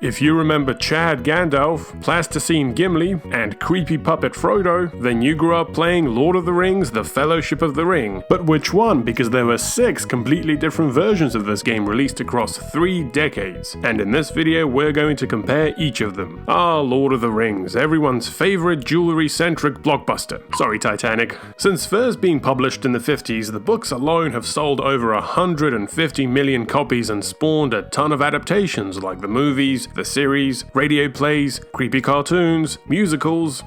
If you remember Chad Gandalf, Plasticine Gimli, and Creepy Puppet Frodo, then you grew up playing Lord of the Rings: The Fellowship of the Ring. But which one? Because there were 6 completely different versions of this game released across 3 decades, and in this video we're going to compare each of them. Lord of the Rings, everyone's favorite jewelry-centric blockbuster. Sorry, Titanic. Since first being published in the 50s, the books alone have sold over 150 million copies and spawned a ton of adaptations like the movies, the series, radio plays, creepy cartoons, musicals,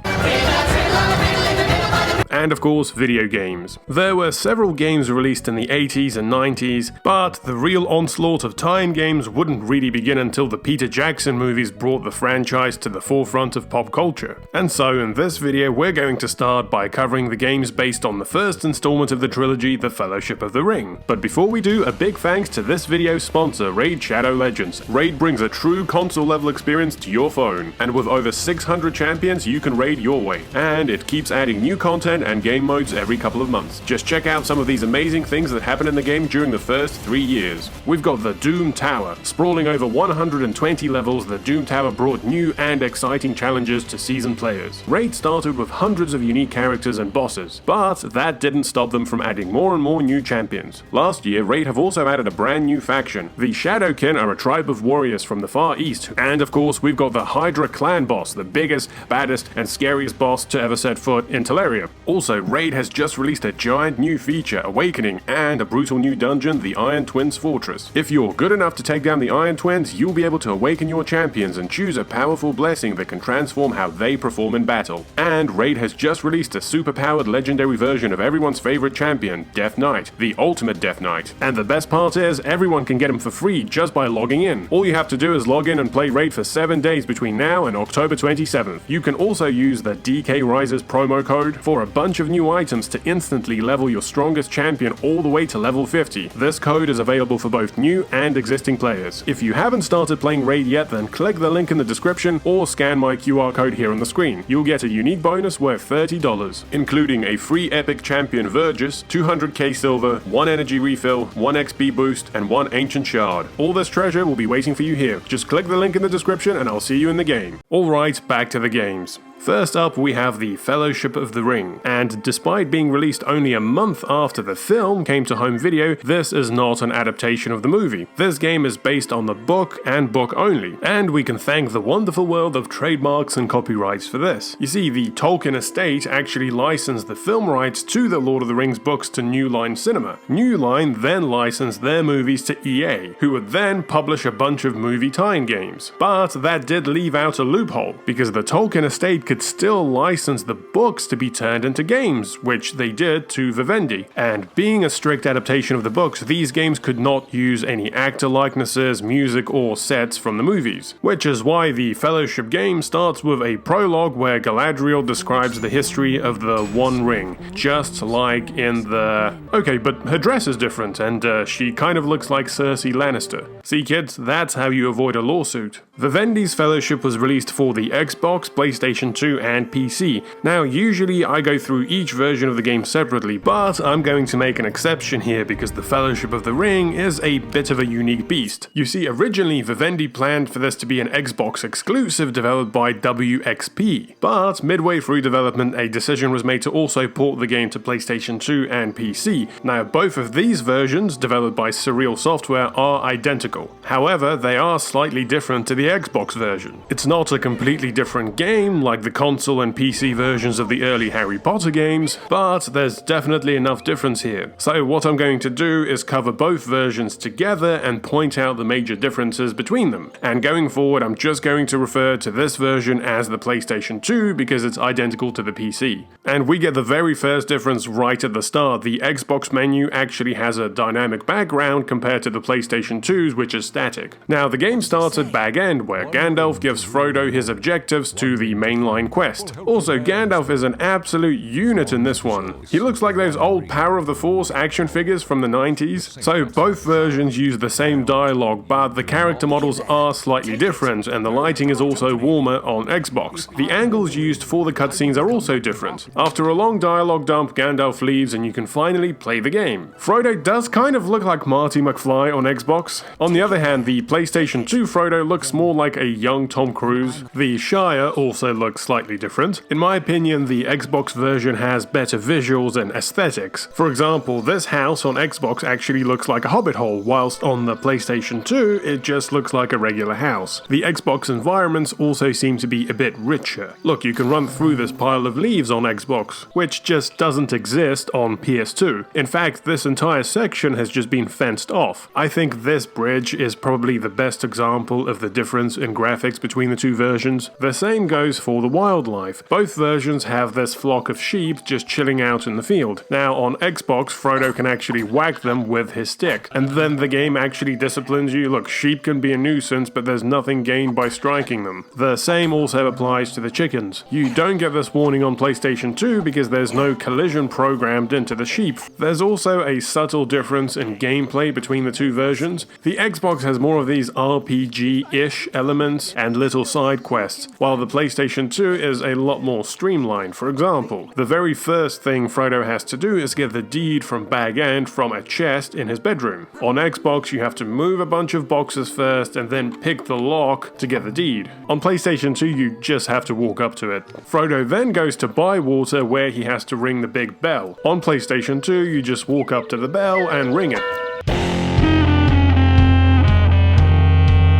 and of course video games. There were several games released in the 80s and 90s, but the real onslaught of tie-in games wouldn't really begin until the Peter Jackson movies brought the franchise to the forefront of pop culture. And so in this video we're going to start by covering the games based on the first installment of the trilogy, The Fellowship of the Ring. But before we do, a big thanks to this video's sponsor, Raid Shadow Legends. Raid brings a true console level experience to your phone, and with over 600 champions you can raid your way, and it keeps adding new content and game modes every couple of months. Just check out some of these amazing things that happen in the game during the first 3 years. We've got the Doom Tower. Sprawling over 120 levels, the Doom Tower brought new and exciting challenges to seasoned players. Raid started with hundreds of unique characters and bosses, but that didn't stop them from adding more and more new champions. Last year, Raid have also added a brand new faction. The Shadowkin are a tribe of warriors from the Far East, and of course we've got the Hydra clan boss, the biggest, baddest, and scariest boss to ever set foot in Teleria. Also, Raid has just released a giant new feature, Awakening, and a brutal new dungeon, the Iron Twins Fortress. If you're good enough to take down the Iron Twins, you'll be able to awaken your champions and choose a powerful blessing that can transform how they perform in battle. And Raid has just released a super-powered legendary version of everyone's favorite champion, Death Knight, the ultimate Death Knight. And the best part is, everyone can get him for free just by logging in. All you have to do is log in and play Raid for 7 days between now and October 27th. You can also use the DK Rises promo code for a bunch of new items to instantly level your strongest champion all the way to level 50. This code is available for both new and existing players. If you haven't started playing Raid yet, then click the link in the description or scan my QR code here on the screen. You'll get a unique bonus worth $30, including a free epic champion Vergis, 200k silver, 1 energy refill, 1 XP boost, and 1 ancient shard. All this treasure will be waiting for you here. Just click the link in the description and I'll see you in the game. Alright, back to the games. First up, we have The Fellowship of the Ring, and despite being released only a month after the film came to home video, this is not an adaptation of the movie. This game is based on the book and book only, and we can thank the wonderful world of trademarks and copyrights for this. You see, the Tolkien estate actually licensed the film rights to the Lord of the Rings books to New Line Cinema. New Line then licensed their movies to EA, who would then publish a bunch of movie tie-in games. But that did leave out a loophole, because the Tolkien estate could still license the books to be turned into games, which they did to Vivendi. And being a strict adaptation of the books, these games could not use any actor likenesses, music, or sets from the movies. Which is why the Fellowship game starts with a prologue where Galadriel describes the history of the One Ring, just like in the... Okay, but her dress is different, and she kind of looks like Cersei Lannister. See kids, that's how you avoid a lawsuit. Vivendi's Fellowship was released for the Xbox, PlayStation 2, and PC. Now, usually I go through each version of the game separately, but I'm going to make an exception here because The Fellowship of the Ring is a bit of a unique beast. You see, originally Vivendi planned for this to be an Xbox exclusive developed by WXP, but midway through development a decision was made to also port the game to PlayStation 2 and PC. Now, both of these versions, developed by Surreal Software, are identical. However, they are slightly different to the Xbox version. It's not a completely different game like the console and PC versions of the early Harry Potter games, but there's definitely enough difference here. So what I'm going to do is cover both versions together and point out the major differences between them. And going forward, I'm just going to refer to this version as the PlayStation 2 because it's identical to the PC. And we get the very first difference right at the start. The Xbox menu actually has a dynamic background compared to the PlayStation 2's, which is static. Now, the game starts at Bag End, where Gandalf gives Frodo his objectives to the mainline fine quest. Also, Gandalf is an absolute unit in this one. He looks like those old Power of the Force action figures from the 90s. So both versions use the same dialogue, but the character models are slightly different, and the lighting is also warmer on Xbox. The angles used for the cutscenes are also different. After a long dialogue dump, Gandalf leaves and you can finally play the game. Frodo does kind of look like Marty McFly on Xbox. On the other hand, the PlayStation 2 Frodo looks more like a young Tom Cruise. The Shire also looks slightly different. In my opinion, the Xbox version has better visuals and aesthetics. For example, this house on Xbox actually looks like a hobbit hole, whilst on the PlayStation 2 it just looks like a regular house. The Xbox environments also seem to be a bit richer. Look, you can run through this pile of leaves on Xbox, which just doesn't exist on PS2. In fact, this entire section has just been fenced off. I think this bridge is probably the best example of the difference in graphics between the two versions. The same goes for the wildlife. Both versions have this flock of sheep just chilling out in the field. Now on Xbox, Frodo can actually whack them with his stick, and then the game actually disciplines you. Look, sheep can be a nuisance, but there's nothing gained by striking them. The same also applies to the chickens. You don't get this warning on PlayStation 2 because there's no collision programmed into the sheep. There's also a subtle difference in gameplay between the two versions. The Xbox has more of these RPG-ish elements and little side quests, while the PlayStation 2 is a lot more streamlined. For example, the very first thing Frodo has to do is get the deed from Bag End from a chest in his bedroom. On Xbox, you have to move a bunch of boxes first and then pick the lock to get the deed. On PlayStation 2, you just have to walk up to it. Frodo then goes to Bywater, where he has to ring the big bell. On PlayStation 2, you just walk up to the bell and ring it.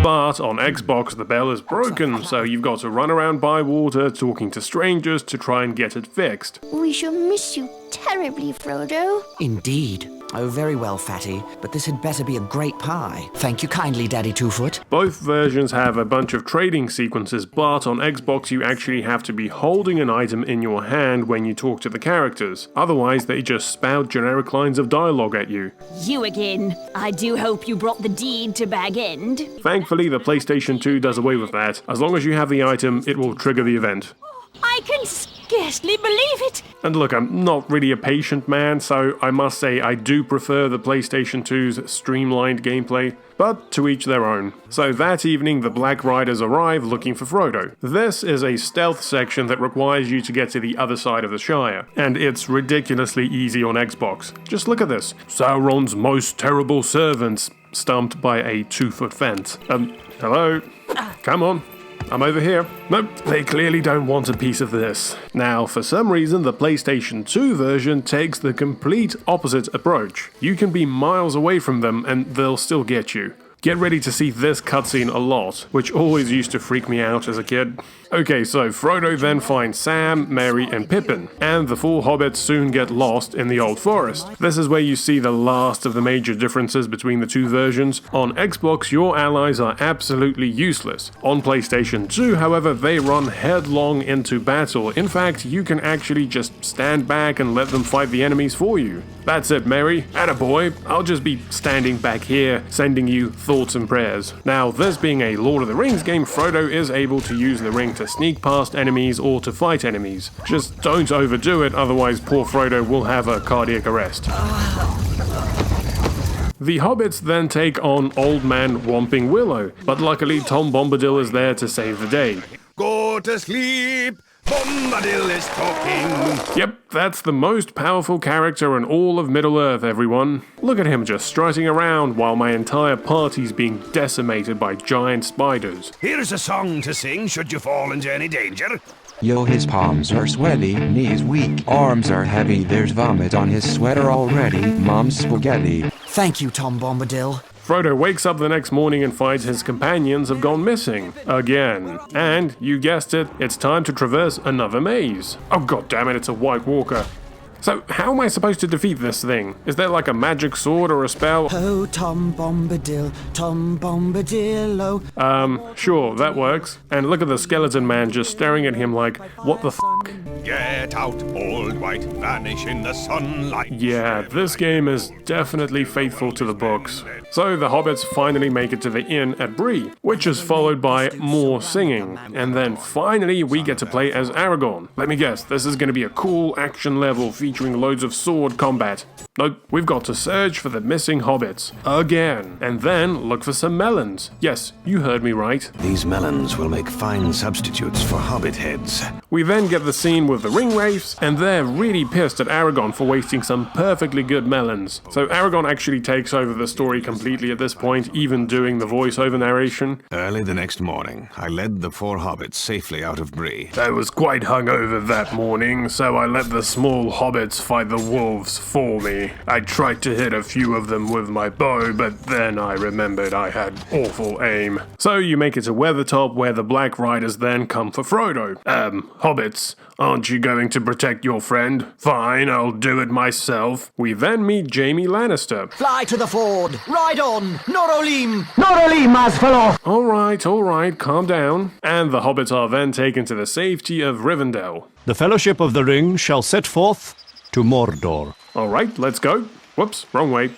But on Xbox, the bell is broken, so you've got to run around Bywater talking to strangers to try and get it fixed. We shall miss you terribly, Frodo. Indeed. Oh, very well, Fatty, but this had better be a great pie. Thank you kindly, Daddy Two-Foot. Both versions have a bunch of trading sequences, but on Xbox you actually have to be holding an item in your hand when you talk to the characters. Otherwise, they just spout generic lines of dialogue at you. You again. I do hope you brought the deed to Bag End. Thankfully, the PlayStation 2 does away with that. As long as you have the item, it will trigger the event. I can scarcely believe it. And look, I'm not really a patient man, so I must say I do prefer the PlayStation 2's streamlined gameplay, but to each their own. So that evening, the Black Riders arrive looking for Frodo. This is a stealth section that requires you to get to the other side of the Shire, and it's ridiculously easy on Xbox. Just look at this. Sauron's most terrible servants, stumped by a 2-foot fence. Hello? Come on. I'm over here. Nope, they clearly don't want a piece of this. Now, for some reason, the PlayStation 2 version takes the complete opposite approach. You can be miles away from them and they'll still get you. Get ready to see this cutscene a lot, which always used to freak me out as a kid. Okay, so Frodo then finds Sam, Merry, and Pippin, and the 4 hobbits soon get lost in the Old Forest. This is where you see the last of the major differences between the two versions. On Xbox, your allies are absolutely useless. On PlayStation 2, however, they run headlong into battle. In fact, you can actually just stand back and let them fight the enemies for you. That's it, Merry. Attaboy. I'll just be standing back here, sending you thoughts and prayers. Now, this being a Lord of the Rings game, Frodo is able to use the ring to sneak past enemies or to fight enemies. Just don't overdo it, otherwise poor Frodo will have a cardiac arrest. The hobbits then take on Old Man Whomping Willow, but luckily Tom Bombadil is there to save the day. Go to sleep, Bombadil is talking. Yep, that's the most powerful character in all of Middle-earth, everyone. Look at him just strutting around while my entire party's being decimated by giant spiders. Here's a song to sing should you fall into any danger. Yo, his palms are sweaty, knees weak, arms are heavy, there's vomit on his sweater already, mom's spaghetti. Thank you, Tom Bombadil. Frodo wakes up the next morning and finds his companions have gone missing. Again. And, you guessed it, it's time to traverse another maze. Oh god damn it, it's a White Walker. So how am I supposed to defeat this thing? Is there like a magic sword or a spell? Oh, Tom Bombadil, Tom Bombadillo. Sure, that works. And look at the skeleton man just staring at him like, what the f***? Get out, old white, vanish in the sunlight. Yeah, this game is definitely faithful to the books. So the hobbits finally make it to the inn at Bree, which is followed by more singing. And then finally we get to play as Aragorn. Let me guess, this is going to be a cool action level featuring loads of sword combat. Nope, we've got to search for the missing hobbits. Again. And then look for some melons. Yes, you heard me right. These melons will make fine substitutes for hobbit heads. We then get the scene with the ring wraiths, and they're really pissed at Aragorn for wasting some perfectly good melons. So Aragorn actually takes over the story completely at this point, even doing the voiceover narration. Early the next morning, I led the 4 hobbits safely out of Bree. I was quite hungover that morning, so I let the small hobbits fight the wolves for me. I tried to hit a few of them with my bow, but then I remembered I had awful aim. So you make it to Weathertop, where the Black Riders then come for Frodo. Hobbits, aren't you going to protect your friend? Fine, I'll do it myself. We then meet Jaime Lannister. Fly to the ford, ride on, Norolim. Alright, calm down. And the hobbits are then taken to the safety of Rivendell. The Fellowship of the Ring shall set forth to Mordor. Alright, let's go. Whoops, wrong way.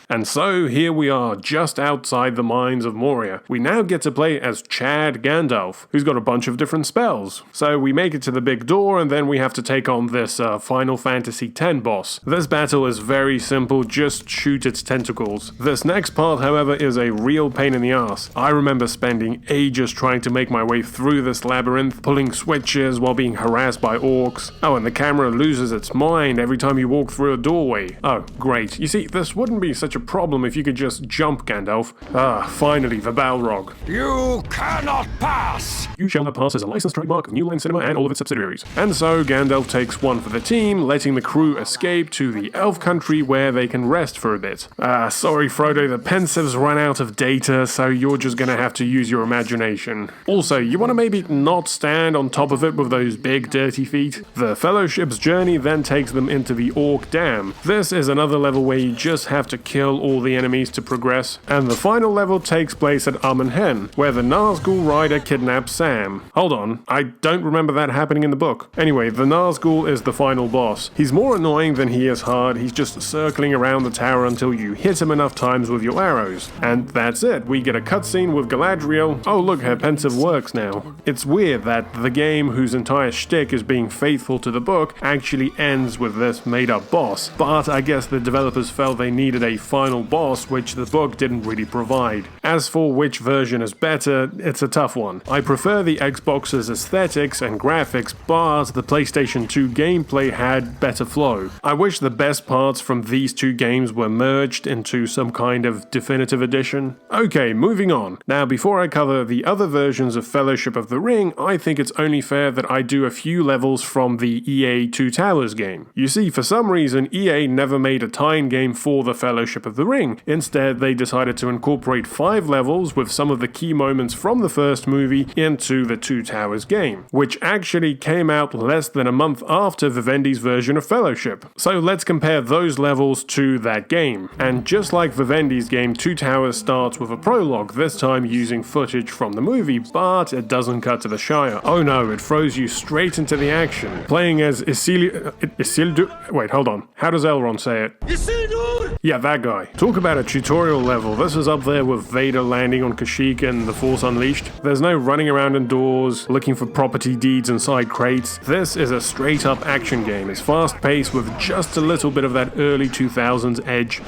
And so here we are, just outside the mines of Moria. We now get to play as Chad Gandalf, who's got a bunch of different spells. So we make it to the big door, and then we have to take on this Final Fantasy X boss. This battle is very simple, just shoot its tentacles. This next part, however, is a real pain in the ass. I remember spending ages trying to make my way through this labyrinth, pulling switches while being harassed by orcs. Oh, and the camera loses its mind every time you walk through a doorway. Oh, great. You see, this wouldn't be such a problem if you could just jump, Gandalf. Ah, finally, the Balrog. You cannot pass! You shall not pass as a licensed trademark of New Line Cinema and all of its subsidiaries. And so Gandalf takes one for the team, letting the crew escape to the elf country where they can rest for a bit. Sorry Frodo, the Pensieves run out of data, so you're just gonna have to use your imagination. Also, you wanna maybe not stand on top of it with those big dirty feet? The Fellowship's journey then takes them into the Orc Dam. This is another level where you just have to kill all the enemies to progress, and the final level takes place at Amon Hen, where the Nazgul rider kidnaps Sam. Hold on, I don't remember that happening in the book. Anyway, the Nazgul is the final boss. He's more annoying than he is hard. He's just circling around the tower until you hit him enough times with your arrows. And that's it, we get a cutscene with Galadriel. Oh look, her pensive works now. It's weird that the game, whose entire shtick is being faithful to the book, actually ends with this made-up boss, but I guess the developers felt they needed a final boss, which the book didn't really provide. As for which version is better, it's a tough one. I prefer the Xbox's aesthetics and graphics, but the PlayStation 2 gameplay had better flow. I wish the best parts from these two games were merged into some kind of definitive edition. Okay, moving on. Now, before I cover the other versions of Fellowship of the Ring, I think it's only fair that I do a few levels from the EA Two Towers game. You see, for some reason, EA never made a tie-in game for the Fellowship of the Ring. Instead, they decided to incorporate 5 levels with some of the key moments from the first movie into the Two Towers game, which actually came out less than a month after Vivendi's version of Fellowship. So let's compare those levels to that game. And just like Vivendi's game, Two Towers starts with a prologue, this time using footage from the movie, but it doesn't cut to the Shire. Oh no, it throws you straight into the action. Playing as Isildur... Wait, hold on. How does Elrond say it? Isildur! Yeah, that guy. Talk about a tutorial level. This is up there with Vader landing on Kashyyyk and The Force Unleashed. There's no running around indoors, looking for property deeds inside crates. This is a straight-up action game. It's fast-paced with just a little bit of that early 2000s edge.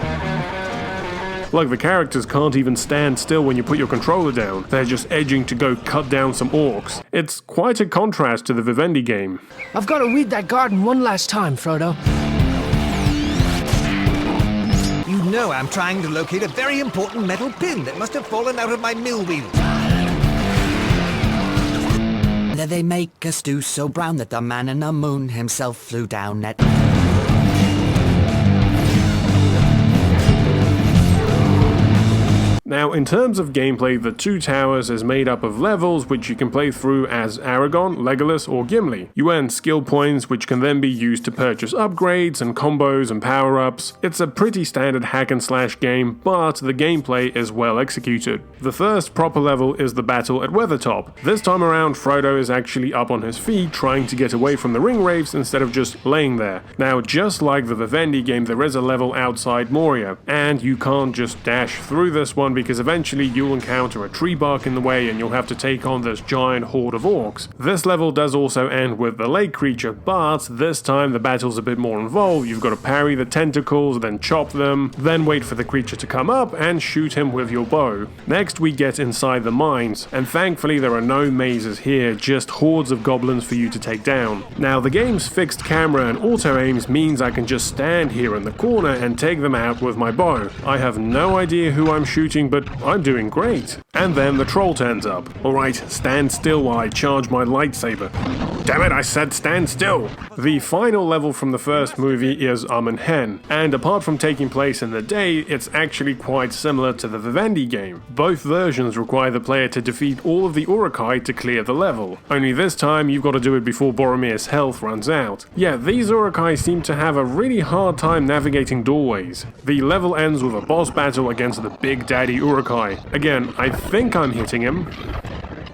Like, the characters can't even stand still when you put your controller down. They're just edging to go cut down some orcs. It's quite a contrast to the Vivendi game. I've got to weed that garden one last time, Frodo. You know I'm trying to locate a very important metal pin that must have fallen out of my mill wheel. They make a stew so brown that the man in the moon himself flew down it. Now, in terms of gameplay, the Two Towers is made up of levels which you can play through as Aragorn, Legolas, or Gimli. You earn skill points which can then be used to purchase upgrades and combos and power-ups. It's a pretty standard hack and slash game, but the gameplay is well executed. The first proper level is the battle at Weathertop. This time around, Frodo is actually up on his feet trying to get away from the ringwraiths instead of just laying there. Now, just like the Vivendi game, there is a level outside Moria, and you can't just dash through this one because eventually you'll encounter a tree bark in the way and you'll have to take on this giant horde of orcs. This level does also end with the lake creature, but this time the battle's a bit more involved. You've got to parry the tentacles, then chop them, then wait for the creature to come up and shoot him with your bow. Next we get inside the mines, and thankfully there are no mazes here, just hordes of goblins for you to take down. Now the game's fixed camera and auto aims means I can just stand here in the corner and take them out with my bow. I have no idea who I'm shooting, but I'm doing great. And then the troll turns up. Alright, stand still while I charge my lightsaber. Damn it, I said stand still! The final level from the first movie is Hen, and apart from taking place in the day, it's actually quite similar to the Vivendi game. Both versions require the player to defeat all of the Uruk-hai to clear the level. Only this time you've got to do it before Boromir's health runs out. Yeah, these Uruk-hai seem to have a really hard time navigating doorways. The level ends with a boss battle against the Big Daddy Uruk-hai. Again, I think I'm hitting him.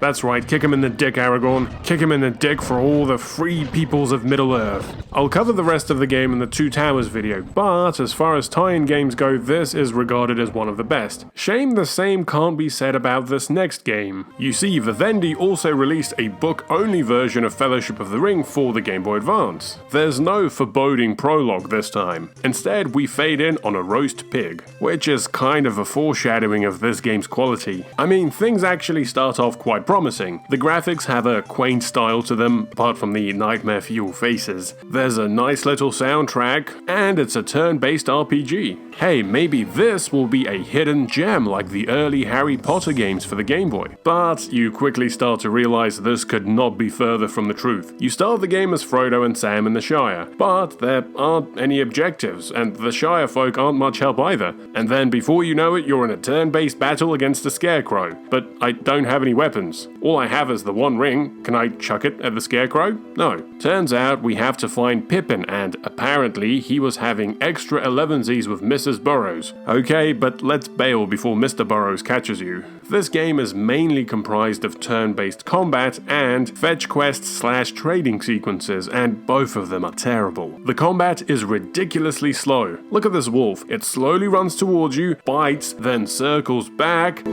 That's right, kick him in the dick, Aragorn. Kick him in the dick for all the free peoples of Middle-earth. I'll cover the rest of the game in the Two Towers video, but as far as tie-in games go, this is regarded as one of the best. Shame the same can't be said about this next game. You see, Vivendi also released a book-only version of Fellowship of the Ring for the Game Boy Advance. There's no foreboding prologue this time. Instead, we fade in on a roast pig, which is kind of a foreshadowing of this game's quality. I mean, things actually start off quite promising. The graphics have a quaint style to them, apart from the nightmare fuel faces. There's a nice little soundtrack, and it's a turn-based RPG. Hey, maybe this will be a hidden gem like the early Harry Potter games for the Game Boy. But you quickly start to realize this could not be further from the truth. You start the game as Frodo and Sam in the Shire, but there aren't any objectives, and the Shire folk aren't much help either. And then before you know it, you're in a turn-based battle against a scarecrow. But I don't have any weapons. All I have is the one ring. Can I chuck it at the scarecrow? No. Turns out we have to find Pippin, and apparently he was having extra 11sies with Mrs. Burrows. Okay, but let's bail before Mr. Burrows catches you. This game is mainly comprised of turn-based combat and fetch quests / trading sequences, and both of them are terrible. The combat is ridiculously slow. Look at this wolf. It slowly runs towards you, bites, then circles back.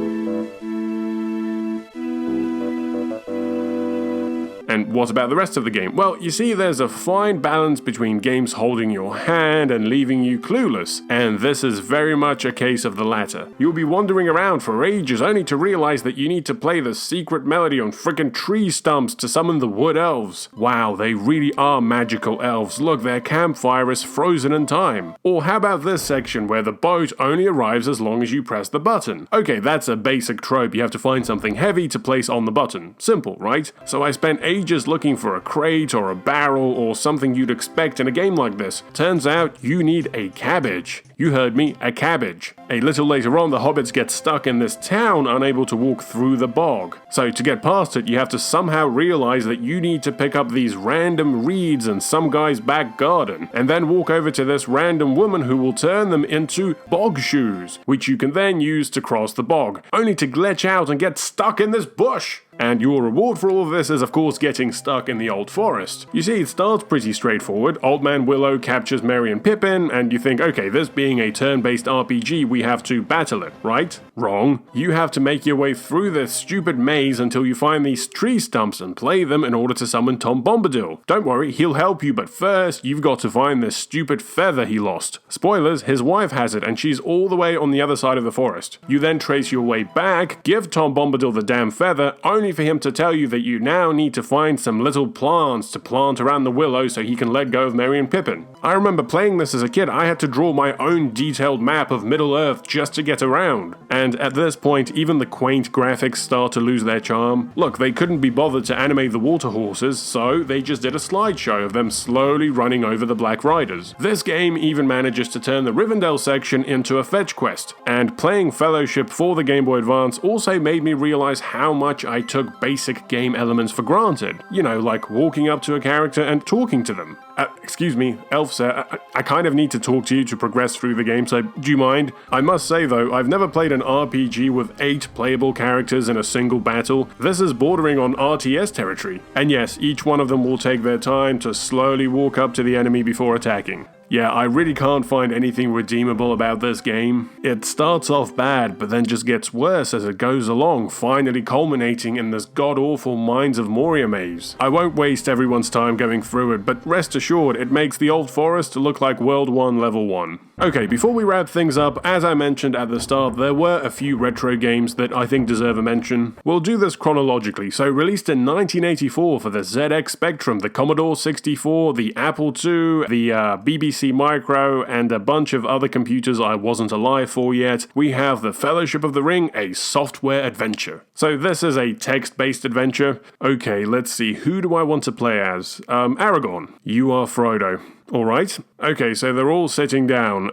And what about the rest of the game? Well, you see, there's a fine balance between games holding your hand and leaving you clueless, and this is very much a case of the latter. You'll be wandering around for ages only to realize that you need to play the secret melody on frickin' tree stumps to summon the wood elves. Wow, they really are magical elves. Look, their campfire is frozen in time. Or how about this section where the boat only arrives as long as you press the button? Okay, that's a basic trope. You have to find something heavy to place on the button. Simple, right? So I spent ages looking for a crate or a barrel or something you'd expect in a game like this. Turns out you need a cabbage. You heard me, a cabbage. A little later on, the hobbits get stuck in this town, unable to walk through the bog. So to get past it, you have to somehow realize that you need to pick up these random reeds in some guy's back garden, and then walk over to this random woman who will turn them into bog shoes, which you can then use to cross the bog, only to glitch out and get stuck in this bush. And your reward for all of this is, of course, getting stuck in the old forest. You see, it starts pretty straightforward. Old Man Willow captures Merry and Pippin, and you think, okay, this being a turn-based RPG, we have to battle it, right? Wrong. You have to make your way through this stupid maze until you find these tree stumps and play them in order to summon Tom Bombadil. Don't worry, he'll help you, but first, you've got to find this stupid feather he lost. Spoilers, his wife has it, and she's all the way on the other side of the forest. You then trace your way back, give Tom Bombadil the damn feather, only only for him to tell you that you now need to find some little plants to plant around the willow so he can let go of Merry and Pippin. I remember playing this as a kid. I had to draw my own detailed map of Middle-earth just to get around. And at this point, even the quaint graphics start to lose their charm. Look, they couldn't be bothered to animate the water horses, so they just did a slideshow of them slowly running over the Black Riders. This game even manages to turn the Rivendell section into a fetch quest, and playing Fellowship for the Game Boy Advance also made me realize how much I took basic game elements for granted. You know, like walking up to a character and talking to them. Excuse me, Elf sir, I kind of need to talk to you to progress through the game, so do you mind? I must say though, I've never played an RPG with 8 playable characters in a single battle. This is bordering on RTS territory. And yes, each one of them will take their time to slowly walk up to the enemy before attacking. Yeah, I really can't find anything redeemable about this game. It starts off bad, but then just gets worse as it goes along, finally culminating in this god-awful Mines of Moria maze. I won't waste everyone's time going through it, but rest assured, it makes the Old Forest look like World 1 Level 1. Okay, before we wrap things up, as I mentioned at the start, there were a few retro games that I think deserve a mention. We'll do this chronologically. So released in 1984 for the ZX Spectrum, the Commodore 64, the Apple II, the BBC Micro, and a bunch of other computers I wasn't alive for yet, we have The Fellowship of the Ring, a software adventure. So this is a text-based adventure. Okay, let's see, who do I want to play as? Aragorn. You are Frodo. Alright. Okay, so they're all sitting down.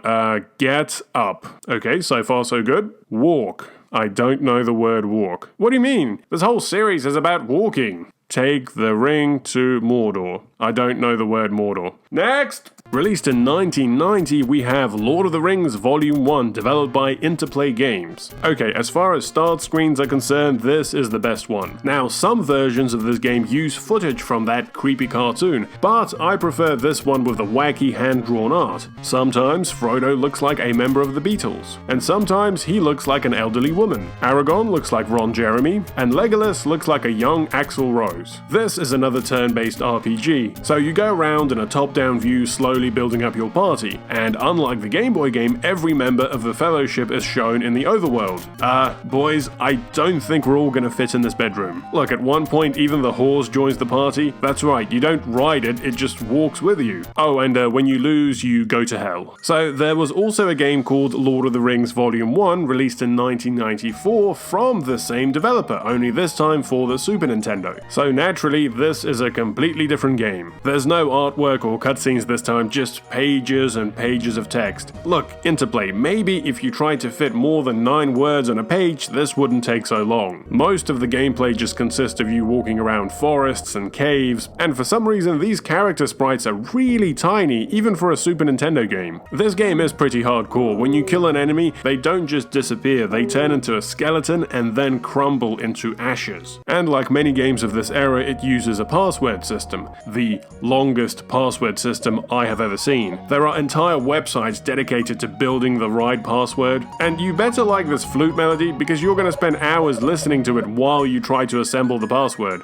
Get up. Okay, so far so good. Walk. I don't know the word walk. What do you mean? This whole series is about walking. Take the ring to Mordor. I don't know the word Mordor. Next! Released in 1990, we have Lord of the Rings Volume 1, developed by Interplay Games. Okay, as far as start screens are concerned, this is the best one. Now, some versions of this game use footage from that creepy cartoon, but I prefer this one with the wacky hand-drawn art. Sometimes Frodo looks like a member of the Beatles, and sometimes he looks like an elderly woman. Aragorn looks like Ron Jeremy, and Legolas looks like a young Axl Rose. This is another turn-based RPG, so you go around in a top-down view slowly building up your party, and unlike the Game Boy game, every member of the Fellowship is shown in the overworld. Boys, I don't think we're all gonna fit in this bedroom. Look, at one point even the horse joins the party. That's right, you don't ride it, it just walks with you. Oh, and when you lose, you go to hell. So there was also a game called Lord of the Rings Volume 1, released in 1994 from the same developer, only this time for the Super Nintendo. So naturally, this is a completely different game. There's no artwork or cutscenes this time, just pages and pages of text. Look, Interplay, maybe if you tried to fit more than 9 words on a page, this wouldn't take so long. Most of the gameplay just consists of you walking around forests and caves, and for some reason these character sprites are really tiny, even for a Super Nintendo game. This game is pretty hardcore. When you kill an enemy, they don't just disappear, they turn into a skeleton and then crumble into ashes. And like many games of this era, it uses a password system, the longest password system I have ever seen. There are entire websites dedicated to building the right password, and you better like this flute melody because you're going to spend hours listening to it while you try to assemble the password.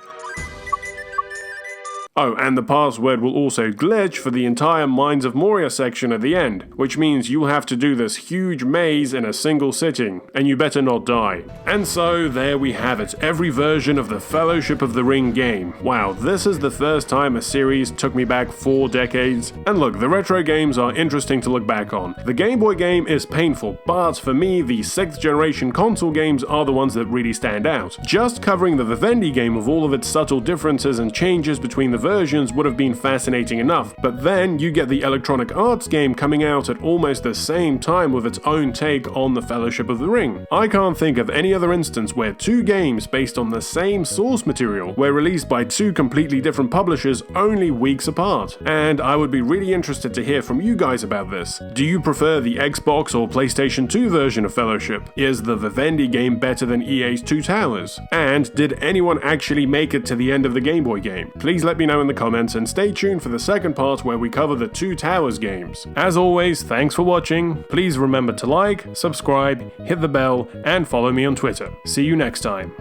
Oh, and the password will also glitch for the entire Mines of Moria section at the end, which means you'll have to do this huge maze in a single sitting, and you better not die. And so, there we have it, every version of the Fellowship of the Ring game. Wow, this is the first time a series took me back 4 decades. And look, the retro games are interesting to look back on. The Game Boy game is painful, but for me, the 6th generation console games are the ones that really stand out. Just covering the Vivendi game with all of its subtle differences and changes between the versions would have been fascinating enough, but then you get the Electronic Arts game coming out at almost the same time with its own take on the Fellowship of the Ring. I can't think of any other instance where 2 games based on the same source material were released by 2 completely different publishers only weeks apart, and I would be really interested to hear from you guys about this. Do you prefer the Xbox or PlayStation 2 version of Fellowship? Is the Vivendi game better than EA's Two Towers? And did anyone actually make it to the end of the Game Boy game? Please let me know in the comments, and stay tuned for the second part where we cover the Two Towers games. As always, thanks for watching. Please remember to like, subscribe, hit the bell, and follow me on Twitter. See you next time.